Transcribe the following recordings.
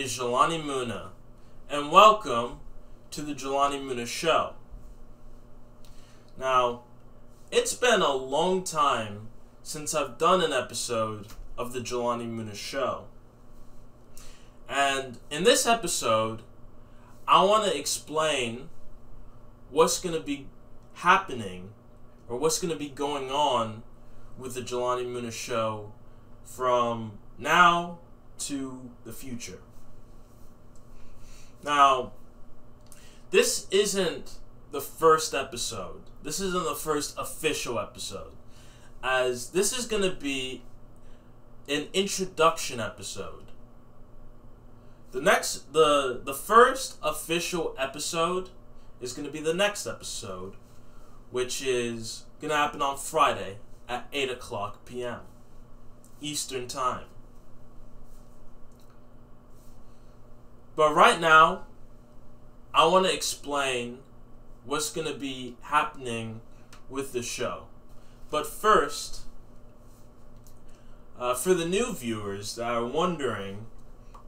is Jelani Moonah, and welcome to the Jelani Moonah Show. Now, it's been a long time since I've done an episode of the Jelani Moonah Show. And in this episode, I want to explain what's going to be happening or what's going to be going on with the Jelani Moonah Show from now to the future. Now, this isn't the first episode. This isn't the first official episode, as this is going to be an introduction episode. The first official episode is going to be the next episode, which is going to happen on Friday at 8 o'clock p.m. Eastern Time. But right now, I want to explain what's going to be happening with the show. But first, for the new viewers that are wondering,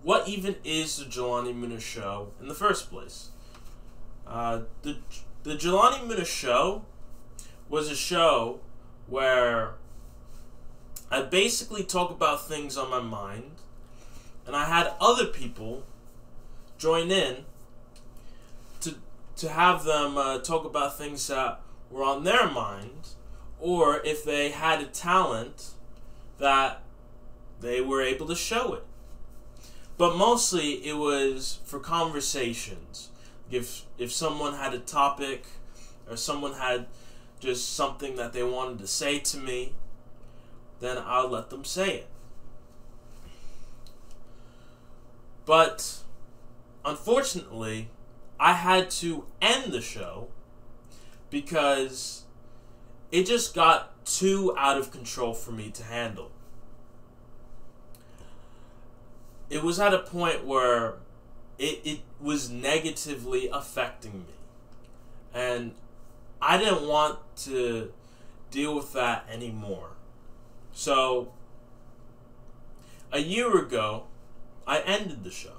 what even is the Jelani Moonah Show in the first place? The Jelani Moonah Show was a show where I basically talk about things on my mind, and I had other people join in to have them talk about things that were on their mind, or if they had a talent that they were able to show it. But mostly it was for conversations. If someone had a topic or someone had just something that they wanted to say to me, then I'll let them say it. But unfortunately, I had to end the show because it just got too out of control for me to handle. It was at a point where it was negatively affecting me. And I didn't want to deal with that anymore. So, a year ago, I ended the show,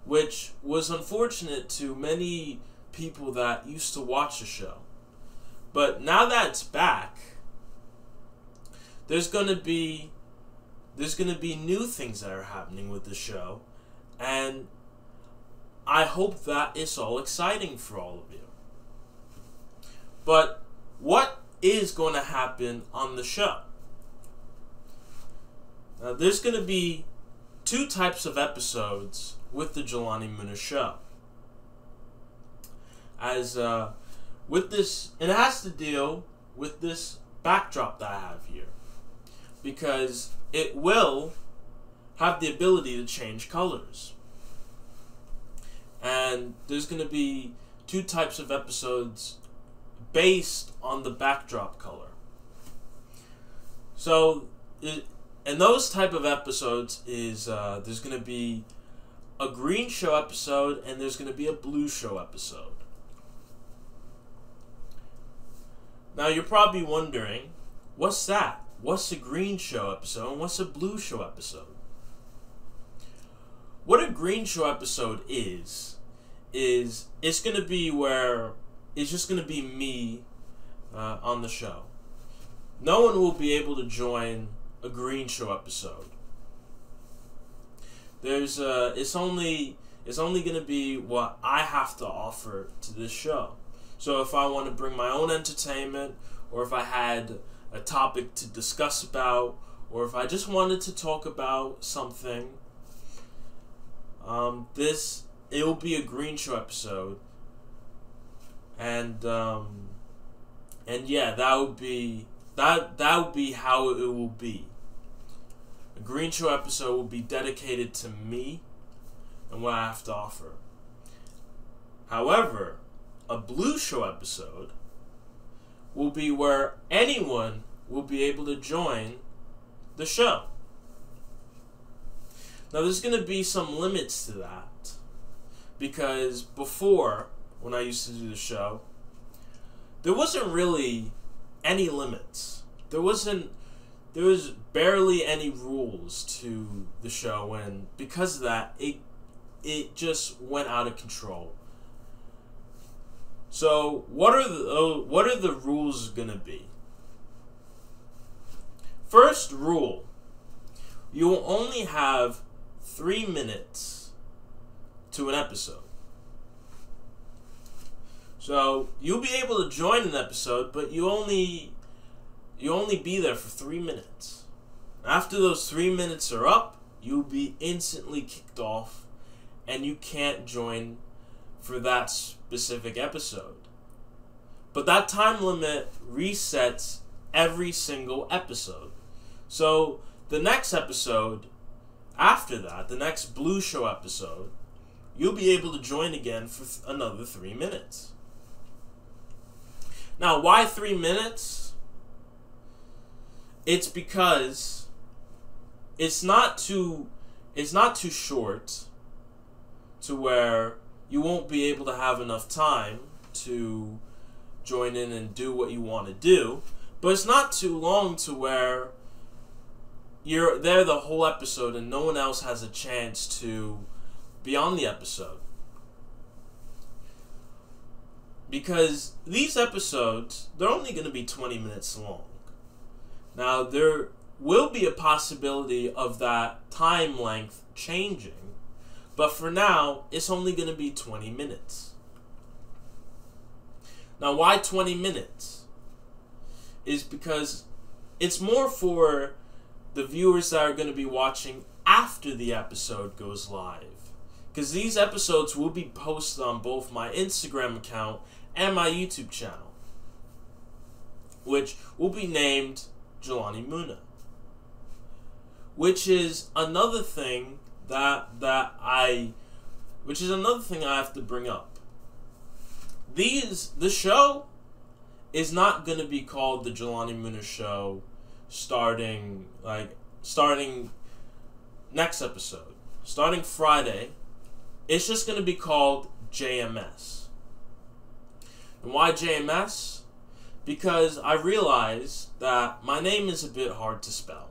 which was unfortunate to many people that used to watch the show. But now that it's back, there's gonna be new things that are happening with the show, and I hope that it's all exciting for all of you. But what is going to happen on the show? Now, there's going to be two types of episodes with the Jelani Moonah Show. As with this, it has to deal with this backdrop that I have here, because it will have the ability to change colors. And there's going to be two types of episodes based on the backdrop color. So, in those type of episodes is there's going to be a green show episode and there's going to be a blue show episode. Now you're probably wondering, what's that? What's a green show episode and what's a blue show episode? What a green show episode is it's going to be where it's just going to be me on the show. No one will be able to join a green show episode. There's it's only going to be what I have to offer to this show. So if I want to bring my own entertainment, or if I had a topic to discuss about, or if I just wanted to talk about something, it will be a green show episode, and yeah, that would be how it will be. A green show episode will be dedicated to me and what I have to offer. However, a blue show episode will be where anyone will be able to join the show. Now, there's going to be some limits to that, because before, when I used to do the show, there wasn't really any limits. There was barely any rules to the show, and because of that, it it just went out of control. So what are the rules gonna be? First rule: you will only have 3 minutes to an episode. So you'll be able to join an episode, but you only be there for 3 minutes. After those 3 minutes are up, you'll be instantly kicked off, and you can't join for that specific episode. But that time limit resets every single episode. So the next episode after that, the next Blue Show episode, you'll be able to join again for another 3 minutes. Now, why 3 minutes? It's because it's not too short to where you won't be able to have enough time to join in and do what you want to do, but it's not too long to where you're there the whole episode and no one else has a chance to be on the episode. Because these episodes, they're only going to be 20 minutes long. Now, there will be a possibility of that time length changing, but for now, it's only going to be 20 minutes. Now, why 20 minutes? Is because it's more for the viewers that are going to be watching after the episode goes live. Because these episodes will be posted on both my Instagram account and my YouTube channel, which will be named Jelani Moonah. Which is another thing that I have to bring up. The show is not going to be called the Jelani Moonah Show starting next episode. Starting Friday, it's just going to be called JMS. And why JMS? Because I realized that my name is a bit hard to spell.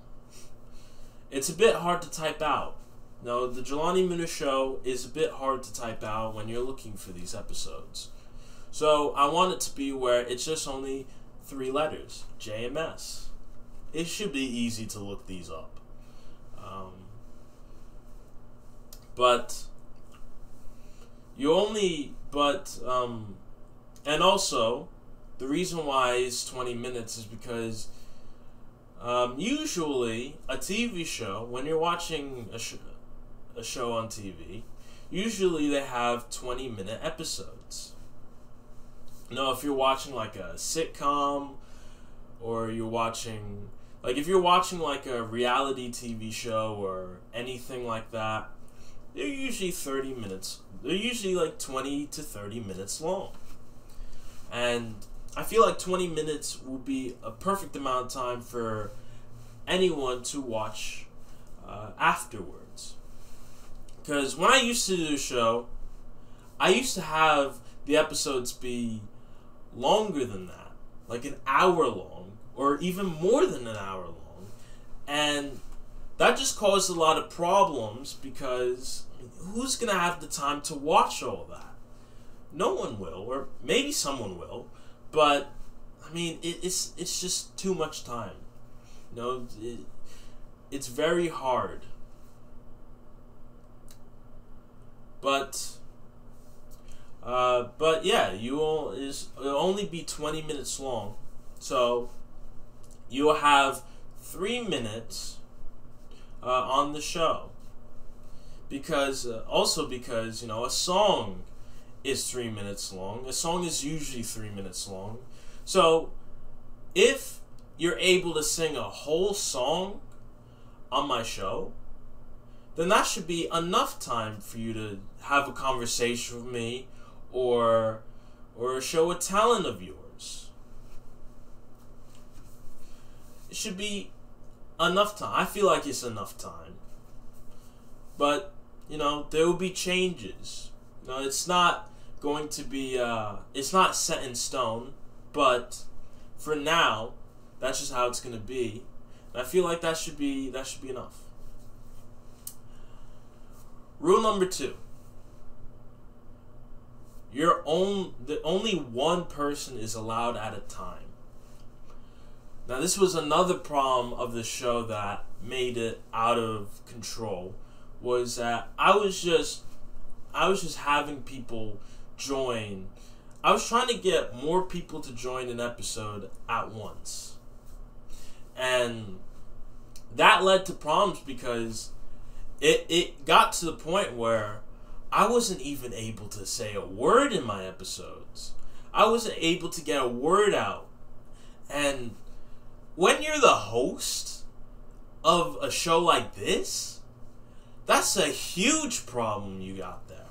It's a bit hard to type out. No, the Jelani Moonah Show is a bit hard to type out when you're looking for these episodes. So I want it to be where it's just only 3 letters, JMS. It should be easy to look these up. And also, the reason why it's 20 minutes is because usually a TV show, when you're watching a show on TV, usually they have 20-minute episodes. Now, if you're watching like a sitcom, or you're watching, if you're watching like a reality TV show or anything like that, they're usually 30 minutes. They're usually like 20 to 30 minutes long. And I feel like 20 minutes will be a perfect amount of time for anyone to watch afterwards. Because when I used to do the show, I used to have the episodes be longer than that, like an hour long, or even more than an hour long. And that just caused a lot of problems because who's going to have the time to watch all that? No one will, or maybe someone will, but I mean, it's just too much time. You know, it's very hard. But yeah, it'll only be 20 minutes long, so you'll have 3 minutes on the show. Because you know, a song is 3 minutes long. A song is usually 3 minutes long. So if you're able to sing a whole song on my show, then that should be enough time for you to have a conversation with me or show a talent of yours. It should be enough time. I feel like it's enough time. But, you know, there will be changes. You know, it's not going to be, it's not set in stone, but for now, that's just how it's going to be. And I feel like that should be enough. Rule number 2. only one person is allowed at a time. Now, this was another problem of the show that made it out of control, was that I was just having people join. I was trying to get more people to join an episode at once. And that led to problems because it got to the point where I wasn't even able to say a word in my episodes. I wasn't able to get a word out. And when you're the host of a show like this, that's a huge problem you got there.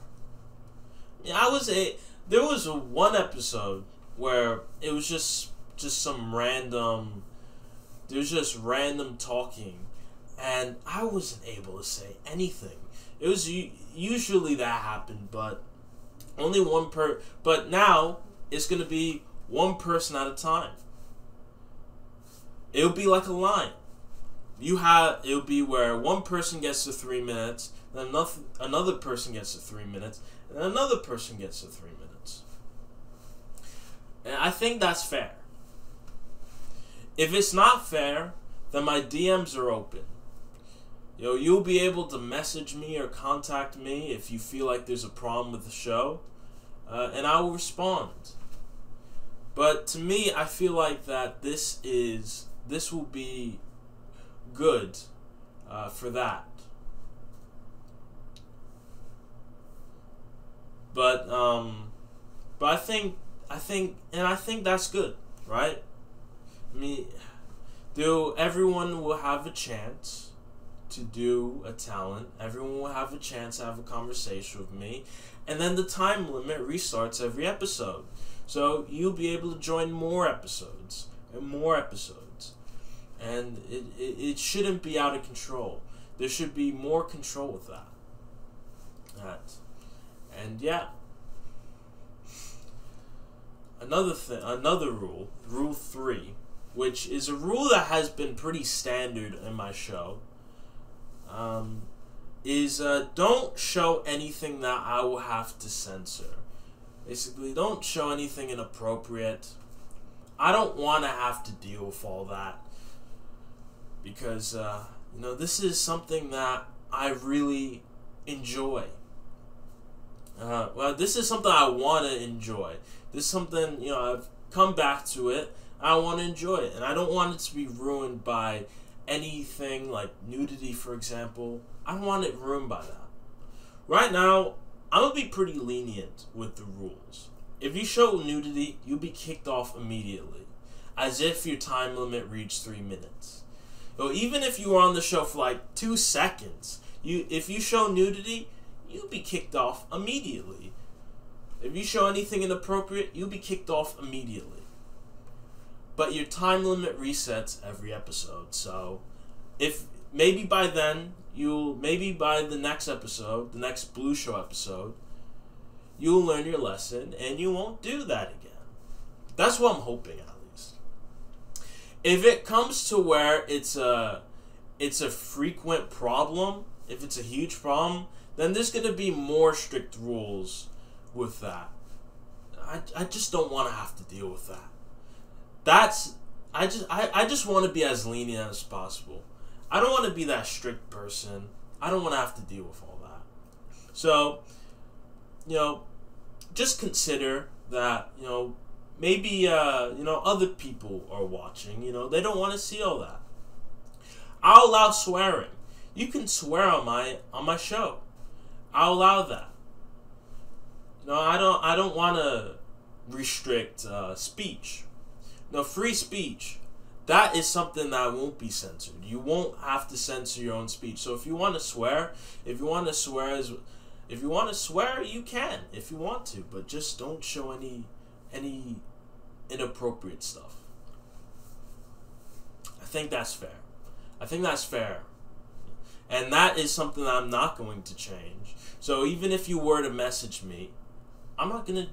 There was one episode where it was just some random, there was just random talking, and I wasn't able to say anything. It was usually that happened, but only one but now it's gonna be one person at a time. It'll be like a line. It'll be where one person gets to 3 minutes, then another person gets to 3 minutes, and another person gets to 3 minutes. And I think that's fair. If it's not fair, then my DMs are open. You'll be able to message me or contact me if you feel like there's a problem with the show, and I will respond. But to me, I feel like that this will be good for that. But I think that's good, right? I mean, everyone will have a chance to do a talent. Everyone will have a chance to have a conversation with me, and then the time limit restarts every episode. So you'll be able to join more episodes and more episodes. And it shouldn't be out of control. There should be more control with that. And yeah. Another rule, Rule 3, which is a rule that has been pretty standard in my show, is don't show anything that I will have to censor. Basically, don't show anything inappropriate. I don't want to have to deal with all that. Because, this is something that I really enjoy. This is something I want to enjoy. This is something, I've come back to it. I want to enjoy it. And I don't want it to be ruined by anything like nudity, for example. I don't want it ruined by that. Right now, I'm going to be pretty lenient with the rules. If you show nudity, you'll be kicked off immediately. As if your time limit reached 3 minutes. So even if you were on the show for like 2 seconds, if you show nudity, you'll be kicked off immediately. If you show anything inappropriate, you'll be kicked off immediately. But your time limit resets every episode. So if maybe by then, maybe by the next episode, the next Blue Show episode, you'll learn your lesson and you won't do that again. That's what I'm hoping, at least. If it comes to where it's a frequent problem, if it's a huge problem, then there's going to be more strict rules with that. I just don't want to have to deal with that. I just want to be as lenient as possible. I don't want to be that strict person. I don't want to have to deal with all that. So, just consider that, maybe, other people are watching, they don't want to see all that. I'll allow swearing. You can swear on my show. I'll allow that. I don't want to restrict speech. Free speech. That is something that won't be censored. You won't have to censor your own speech. So if you want to swear, you can if you want to, but just don't show any inappropriate stuff. I think that's fair. And that is something that I'm not going to change. So even if you were to message me, I'm not gonna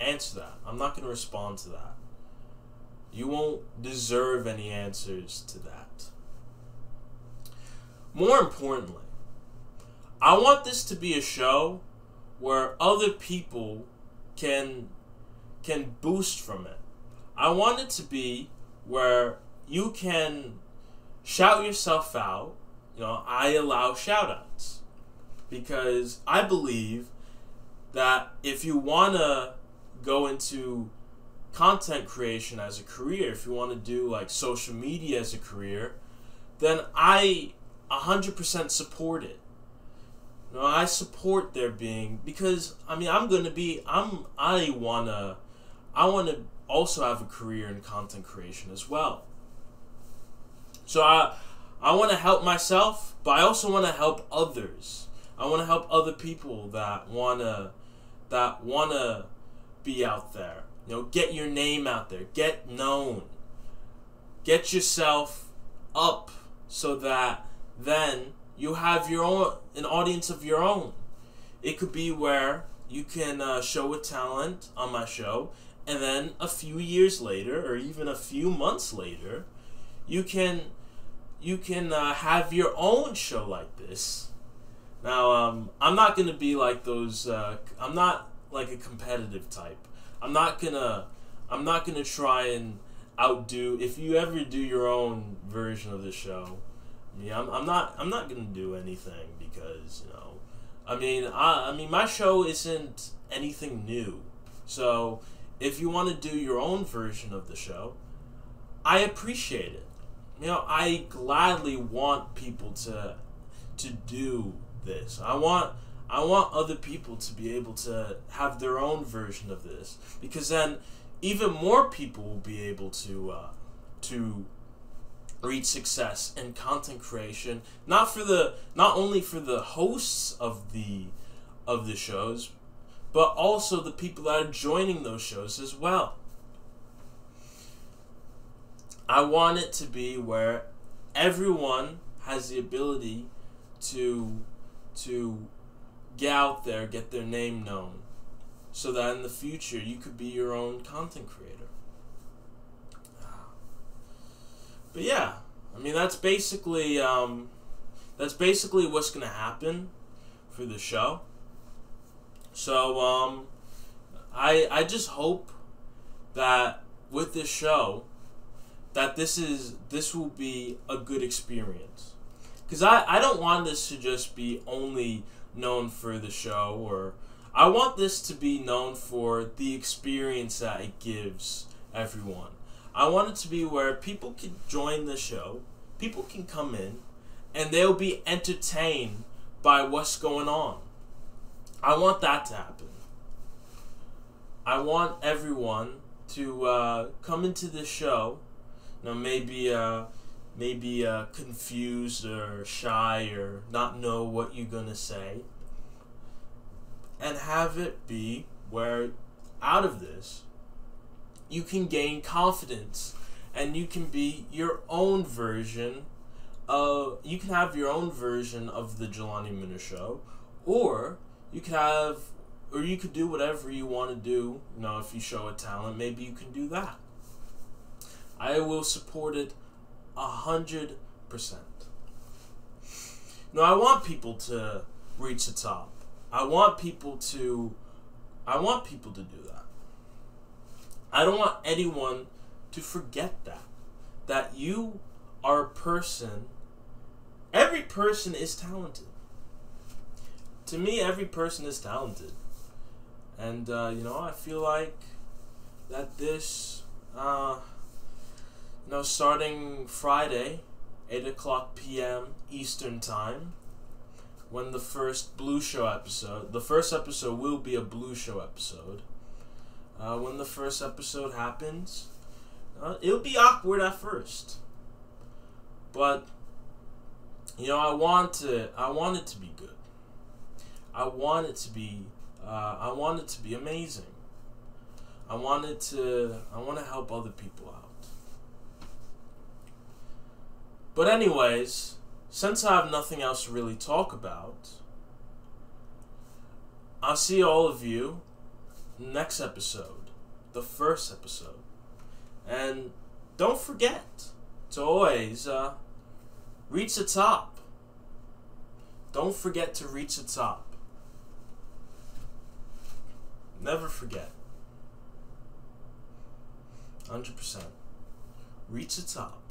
answer that. I'm not gonna respond to that. You won't deserve any answers to that. More importantly, I want this to be a show where other people can boost from it. I want it to be where you can shout yourself out. I allow shout-outs because I believe that if you want to go into content creation as a career, if you want to do like social media as a career, then I 100% support it. I support there being, because I want to also have a career in content creation as well. So I want to help myself, but I also want to help others. I want to help other people that wanna be out there. Get your name out there, get known, get yourself up, so that then you have an audience of your own. It could be where you can show a talent on my show, and then a few years later, or even a few months later, you can have your own show like this. Now, I'm not gonna be like those. I'm not like a competitive type. I'm not gonna try and outdo. If you ever do your own version of the show, I'm not gonna do anything, because my show isn't anything new. So if you want to do your own version of the show, I appreciate it. I gladly want people to do this. I want other people to be able to have their own version of this, because then even more people will be able to reach success in content creation. Not only for the hosts of the shows, but also the people that are joining those shows as well. I want it to be where everyone has the ability to get out there, get their name known, so that in the future you could be your own content creator. But yeah, that's basically what's gonna happen for the show. So I just hope that with this show, that this will be a good experience. Because I don't want this to just be only known for the show, or I want this to be known for the experience that it gives everyone. I want it to be where people can join the show, people can come in, and they'll be entertained by what's going on. I want that to happen. I want everyone to come into the show, maybe confused or shy or not know what you're gonna say, and have it be where out of this you can gain confidence, and you can be your own version you can have your own version of the Jelani Moonah Show, or you could do whatever you want to do. If you show a talent, maybe you can do that. I will support it 100%. I want people to reach the top. I want people to do that. I don't want anyone to forget that you are a person. Every person is talented. To me, every person is talented. And, I feel like that this, starting Friday, 8 o'clock p.m. Eastern Time, when the first the first episode will be a Blue Show episode. When the first episode happens, it'll be awkward at first. But, I want it to be good. I want it to be amazing. I want to help other people out. But anyways, since I have nothing else to really talk about, I'll see all of you next episode, the first episode. And don't forget to always reach the top. Don't forget to reach the top. Never forget. 100%. Reach the top.